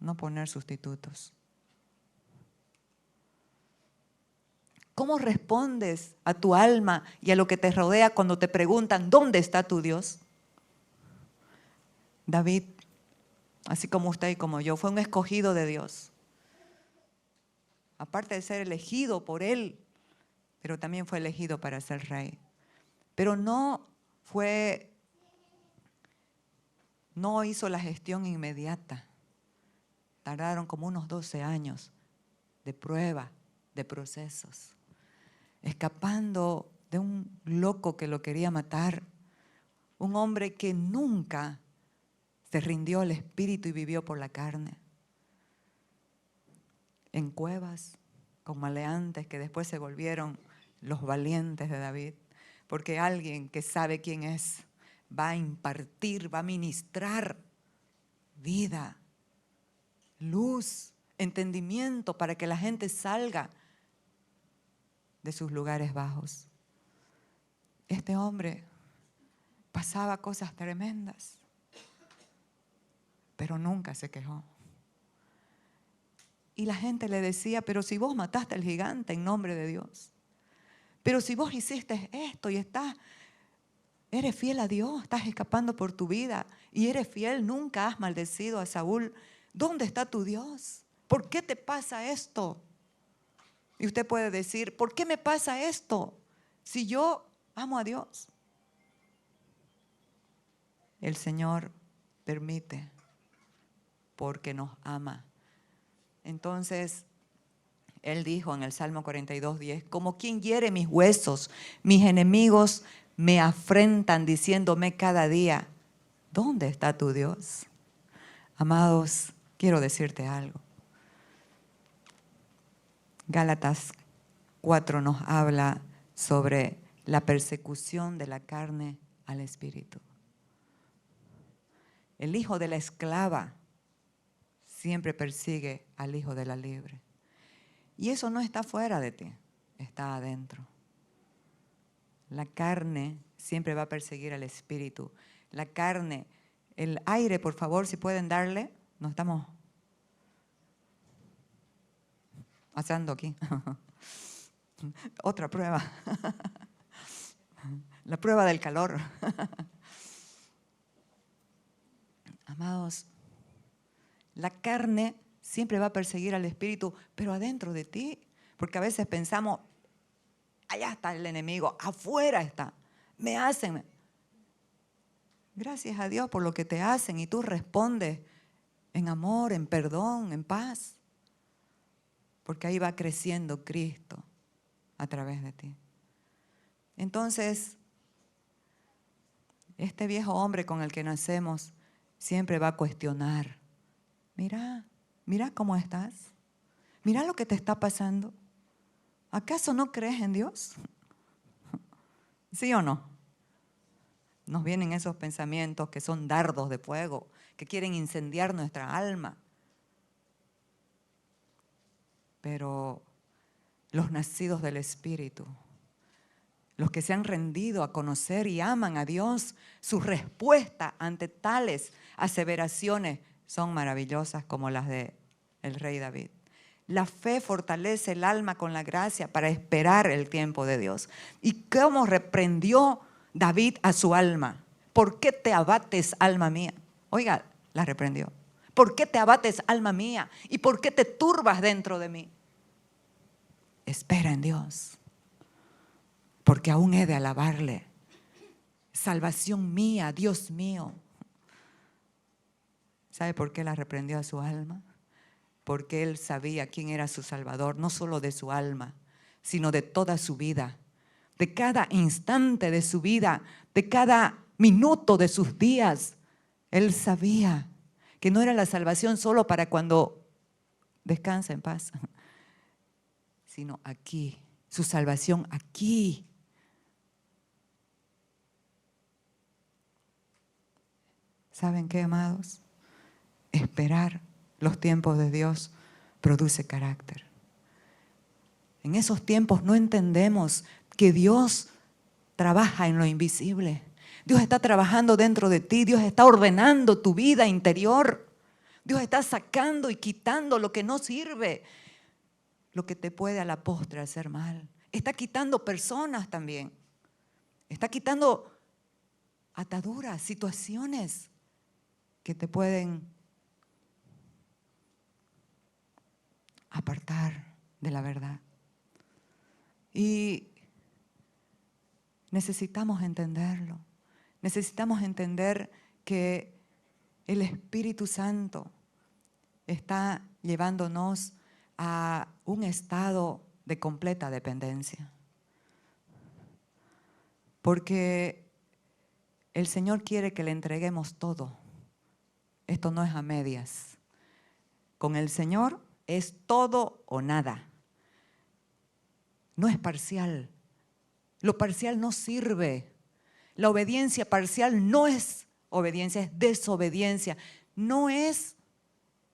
no poner sustitutos. ¿Cómo respondes a tu alma y a lo que te rodea cuando te preguntan, ¿dónde está tu Dios? David, así como usted y como yo, fue un escogido de Dios. Aparte de ser elegido por Él, pero también fue elegido para ser rey. Pero no hizo la gestión inmediata. Tardaron como unos 12 años de prueba, de procesos. Escapando de un loco que lo quería matar, un hombre que nunca se rindió al espíritu y vivió por la carne. En cuevas, con maleantes que después se volvieron los valientes de David, porque alguien que sabe quién es va a impartir, va a ministrar vida, luz, entendimiento para que la gente salga de sus lugares bajos. Este hombre pasaba cosas tremendas, pero nunca se quejó. Y la gente le decía, pero si vos mataste al gigante en nombre de Dios, pero si vos hiciste esto y eres fiel a Dios, estás escapando por tu vida y eres fiel, nunca has maldecido a Saúl, ¿dónde está tu Dios? ¿Por qué te pasa esto? Y usted puede decir, ¿por qué me pasa esto si yo amo a Dios? El Señor permite porque nos ama. Entonces, Él dijo en el Salmo 42:10, como quien hiere mis huesos, mis enemigos me afrentan diciéndome cada día, ¿dónde está tu Dios? Amados, quiero decirte algo. Gálatas 4 nos habla sobre la persecución de la carne al espíritu. El hijo de la esclava siempre persigue al hijo de la libre. Y eso no está fuera de ti, está adentro. La carne siempre va a perseguir al espíritu. La carne, el aire, por favor, si pueden darle, no estamos asando aquí. Otra prueba. La prueba del calor. Amados, la carne siempre va a perseguir al espíritu, pero adentro de ti, porque a veces pensamos, allá está el enemigo, afuera está, me hacen. Gracias a Dios por lo que te hacen y tú respondes en amor, en perdón, en paz, porque ahí va creciendo Cristo a través de ti. Entonces, este viejo hombre con el que nacemos siempre va a cuestionar. Mira cómo estás. Mira lo que te está pasando. ¿Acaso no crees en Dios? ¿Sí o no? Nos vienen esos pensamientos que son dardos de fuego, que quieren incendiar nuestra alma. Pero los nacidos del Espíritu, los que se han rendido a conocer y aman a Dios, su respuesta ante tales aseveraciones son maravillosas como las del rey David. La fe fortalece el alma con la gracia para esperar el tiempo de Dios. ¿Y cómo reprendió David a su alma? ¿Por qué te abates, alma mía? Oiga, la reprendió. ¿Por qué te abates, alma mía? ¿Y por qué te turbas dentro de mí? Espera en Dios, porque aún he de alabarle. Salvación mía, Dios mío. ¿Sabe por qué la reprendió a su alma? Porque él sabía quién era su Salvador, no solo de su alma, sino de toda su vida, de cada instante de su vida, de cada minuto de sus días. Él sabía que no era la salvación solo para cuando descansa en paz, sino aquí, su salvación aquí. ¿Saben qué, amados? Esperar los tiempos de Dios produce carácter. En esos tiempos no entendemos que Dios trabaja en lo invisible. Dios está trabajando dentro de ti, Dios está ordenando tu vida interior. Dios está sacando y quitando lo que no sirve, lo que te puede a la postre hacer mal. Está quitando personas también. Está quitando ataduras, situaciones que te pueden apartar de la verdad. Y necesitamos entenderlo. Necesitamos entender que el Espíritu Santo está llevándonos a un estado de completa dependencia. Porque el Señor quiere que le entreguemos todo. Esto no es a medias. Con el Señor es todo o nada. No es parcial. Lo parcial no sirve. La obediencia parcial no es obediencia, es desobediencia. No es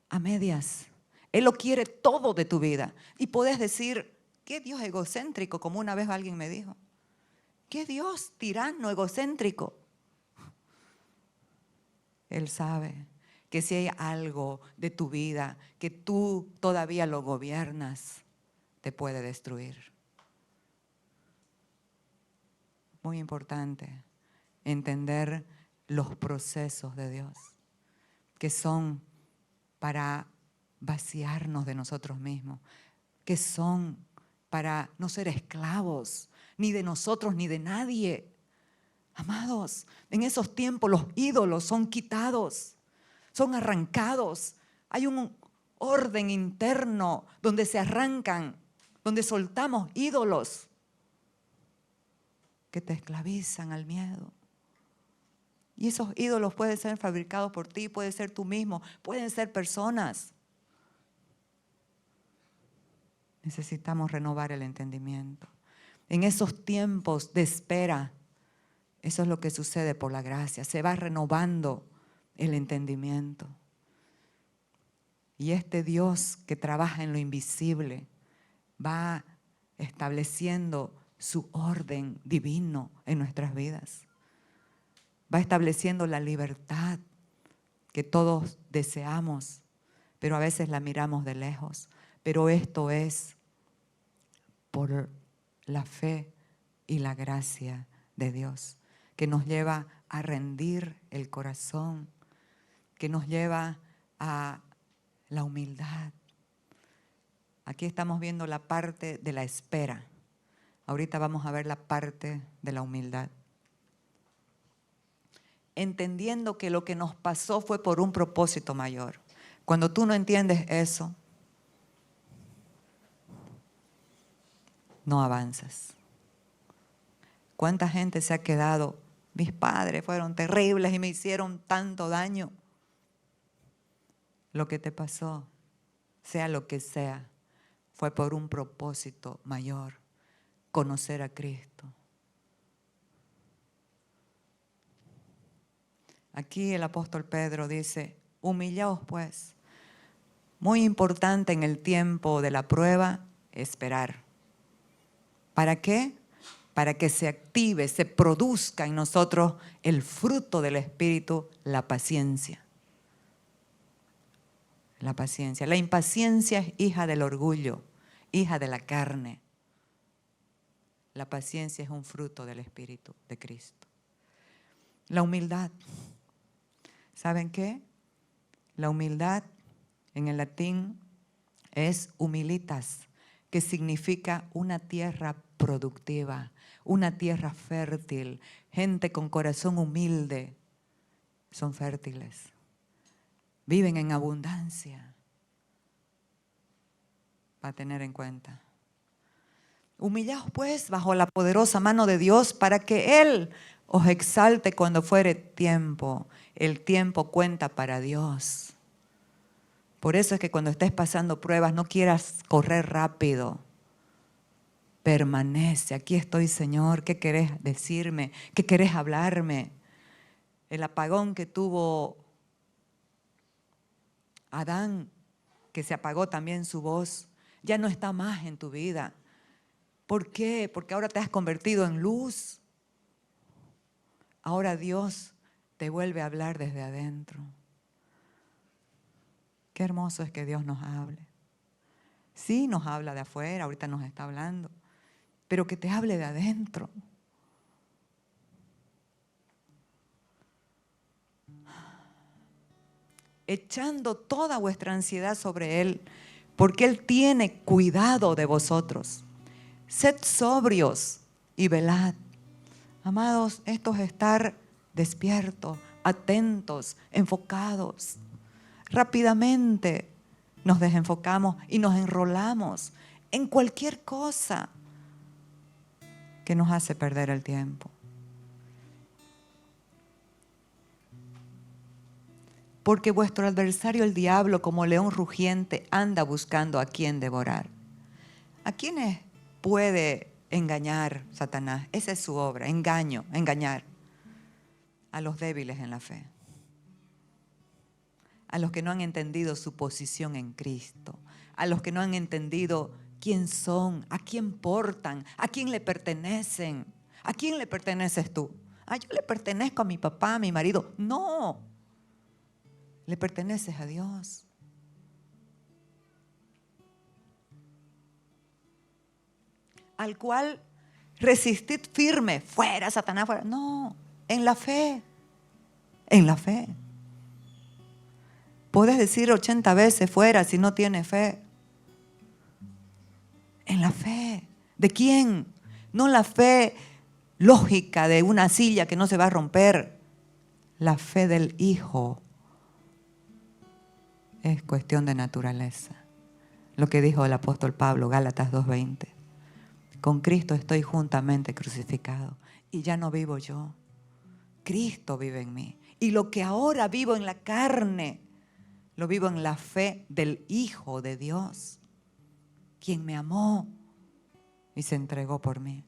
a medias. Él lo quiere todo de tu vida. Y puedes decir, ¿qué Dios egocéntrico? Como una vez alguien me dijo. ¿Qué Dios tirano, egocéntrico? Él sabe que si hay algo de tu vida que tú todavía lo gobiernas, te puede destruir. Muy importante entender los procesos de Dios, que son para vaciarnos de nosotros mismos, que son para no ser esclavos, ni de nosotros ni de nadie. Amados, en esos tiempos los ídolos son quitados, son arrancados. Hay un orden interno donde se arrancan, donde soltamos ídolos que te esclavizan al miedo. Y esos ídolos pueden ser fabricados por ti, pueden ser tú mismo, pueden ser personas. Necesitamos renovar el entendimiento. En esos tiempos de espera, eso es lo que sucede por la gracia. Se va renovando el entendimiento. Y este Dios que trabaja en lo invisible va estableciendo su orden divino en nuestras vidas. Va estableciendo la libertad que todos deseamos, pero a veces la miramos de lejos. Pero esto es por la fe y la gracia de Dios, que nos lleva a rendir el corazón, que nos lleva a la humildad. Aquí estamos viendo la parte de la espera. Ahorita vamos a ver la parte de la humildad. Entendiendo que lo que nos pasó fue por un propósito mayor. Cuando tú no entiendes eso, no avanzas. ¿Cuánta gente se ha quedado? Mis padres fueron terribles y me hicieron tanto daño. Lo que te pasó, sea lo que sea, fue por un propósito mayor, conocer a Cristo. Aquí el apóstol Pedro dice, humillaos pues. Muy importante en el tiempo de la prueba, esperar. ¿Para qué? Para que se active, se produzca en nosotros el fruto del Espíritu, la paciencia. La paciencia. La impaciencia es hija del orgullo, hija de la carne. La paciencia es un fruto del Espíritu de Cristo. La humildad. ¿Saben qué? La humildad en el latín es humilitas, que significa una tierra productiva, una tierra fértil. Gente con corazón humilde son fértiles. Viven en abundancia. Para tener en cuenta. Humillaos pues bajo la poderosa mano de Dios para que Él os exalte cuando fuere tiempo. El tiempo cuenta para Dios. Por eso es que cuando estés pasando pruebas no quieras correr rápido. Permanece. Aquí estoy, Señor. ¿Qué querés decirme? ¿Qué querés hablarme? El apagón que tuvo Adán, que se apagó también su voz, ya no está más en tu vida. ¿Por qué? Porque ahora te has convertido en luz. Ahora Dios te vuelve a hablar desde adentro. Qué hermoso es que Dios nos hable. Sí, nos habla de afuera, ahorita nos está hablando, pero que te hable de adentro. Echando toda vuestra ansiedad sobre Él, porque Él tiene cuidado de vosotros. Sed sobrios y velad. Amados, esto es estar despiertos, atentos, enfocados. Rápidamente nos desenfocamos y nos enrolamos en cualquier cosa que nos hace perder el tiempo. Porque vuestro adversario el diablo, como león rugiente, anda buscando a quien devorar. ¿A quiénes puede engañar, Satanás. Esa es su obra, engaño, engañar a los débiles en la fe, a los que no han entendido su posición en Cristo, a los que no han entendido quién son, a quién portan, a quién le pertenecen. ¿A quién le perteneces tú? Ah, yo le pertenezco a mi papá, a mi marido. No, le perteneces a Dios. Al cual resistid firme, fuera Satanás, fuera. No, en la fe, en la fe. Puedes decir 80 veces fuera si no tienes fe. En la fe. ¿De quién? No la fe lógica de una silla que no se va a romper. La fe del Hijo es cuestión de naturaleza. Lo que dijo el apóstol Pablo, Gálatas 2:20. Con Cristo estoy juntamente crucificado y ya no vivo yo. Cristo vive en mí. Y lo que ahora vivo en la carne, lo vivo en la fe del Hijo de Dios, quien me amó y se entregó por mí.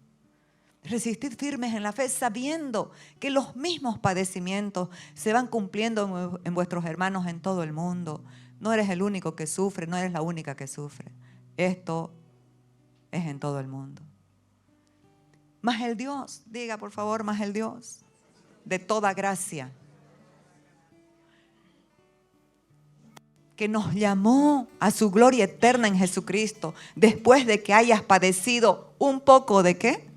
Resistid firmes en la fe, sabiendo que los mismos padecimientos se van cumpliendo en vuestros hermanos en todo el mundo. No eres el único que sufre, no eres la única que sufre. Esto es en todo el mundo. Mas el Dios, diga por favor, mas el Dios de toda gracia, que nos llamó a su gloria eterna en Jesucristo, después de que hayas padecido un poco de ¿qué?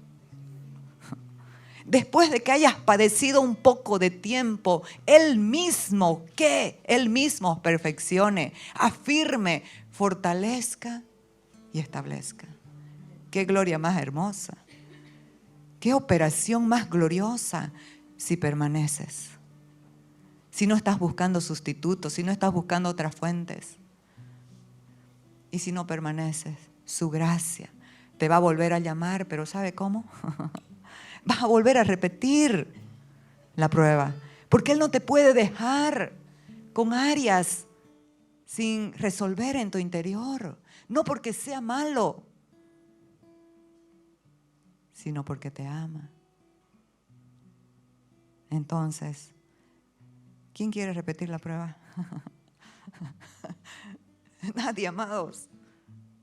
Después de que hayas padecido un poco de tiempo, Él mismo, ¿qué? Él mismo os perfeccione, afirme, fortalezca y establezca. Qué gloria más hermosa. Qué operación más gloriosa si permaneces. Si no estás buscando sustitutos, si no estás buscando otras fuentes. Y si no permaneces, su gracia te va a volver a llamar, pero ¿sabe cómo? Vas a volver a repetir la prueba. Porque Él no te puede dejar con áreas sin resolver en tu interior. No porque sea malo, sino porque te ama. Entonces, ¿quién quiere repetir la prueba? Nadie, amados.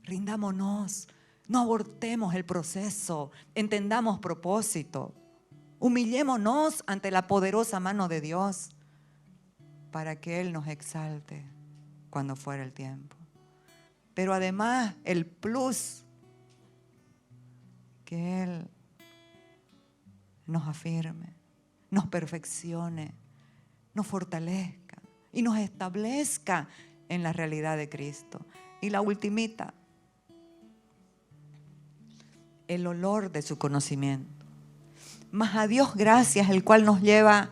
Rindámonos. No abortemos el proceso. Entendamos propósito. Humillémonos ante la poderosa mano de Dios para que Él nos exalte cuando fuera el tiempo. Pero además, el plus, que Él nos afirme, nos perfeccione, nos fortalezca y nos establezca en la realidad de Cristo. Y la ultimita, el olor de su conocimiento. Mas a Dios gracias, el cual nos lleva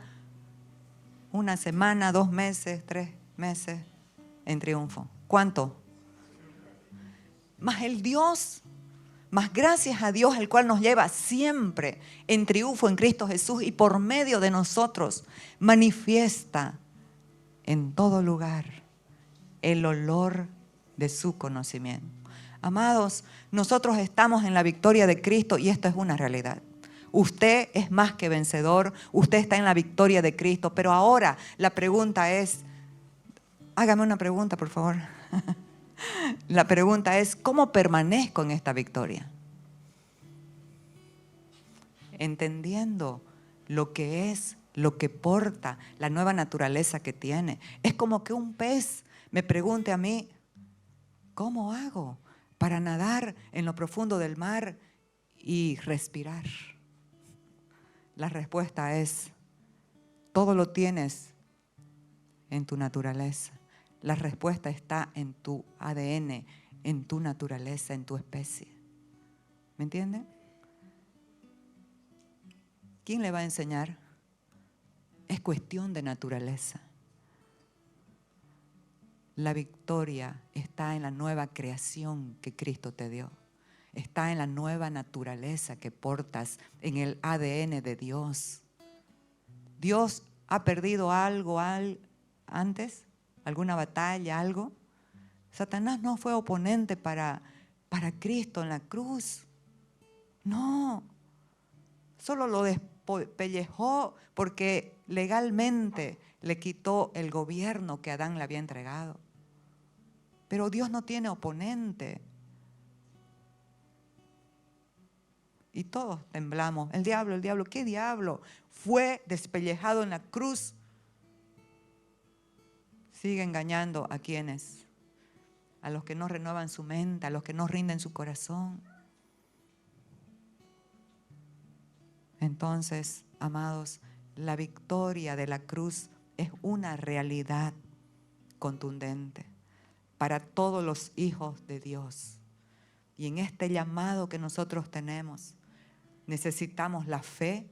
una semana, 2 meses, 3 meses en triunfo. ¿Cuánto? Mas gracias a Dios, el cual nos lleva siempre en triunfo en Cristo Jesús y por medio de nosotros manifiesta en todo lugar el olor de su conocimiento. Amados, nosotros estamos en la victoria de Cristo y esto es una realidad. Usted es más que vencedor, usted está en la victoria de Cristo, pero ahora la pregunta es, hágame una pregunta por favor. La pregunta es, ¿cómo permanezco en esta victoria? Entendiendo lo que es, lo que porta, la nueva naturaleza que tiene. Es como que un pez me pregunte a mí, ¿cómo hago para nadar en lo profundo del mar y respirar? La respuesta es, todo lo tienes en tu naturaleza. La respuesta está en tu ADN, en tu naturaleza, en tu especie. ¿Me entienden? ¿Quién le va a enseñar? Es cuestión de naturaleza. La victoria está en la nueva creación que Cristo te dio. Está en la nueva naturaleza que portas, en el ADN de Dios. ¿Dios ha perdido algo antes? ¿Alguna batalla, algo? Satanás no fue oponente para Cristo en la cruz. No, solo lo despellejó porque legalmente le quitó el gobierno que Adán le había entregado. Pero Dios no tiene oponente. Y todos temblamos. El diablo, ¿qué diablo? Fue despellejado en la cruz. Sigue engañando a quienes, a los que no renuevan su mente, a los que no rinden su corazón. Entonces, amados, la victoria de la cruz es una realidad contundente para todos los hijos de Dios. Y en este llamado que nosotros tenemos, necesitamos la fe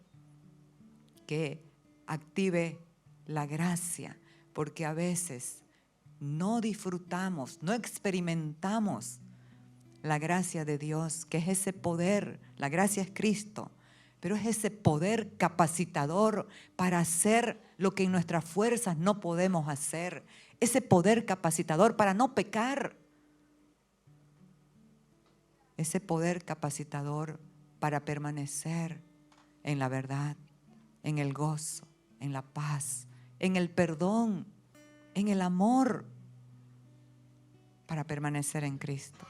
que active la gracia, porque a veces no disfrutamos, no experimentamos la gracia de Dios, que es ese poder. La gracia es Cristo, pero es ese poder capacitador para hacer lo que en nuestras fuerzas no podemos hacer, ese poder capacitador para no pecar, ese poder capacitador para permanecer en la verdad, en el gozo, en la paz, en el perdón, en el amor, para permanecer en Cristo.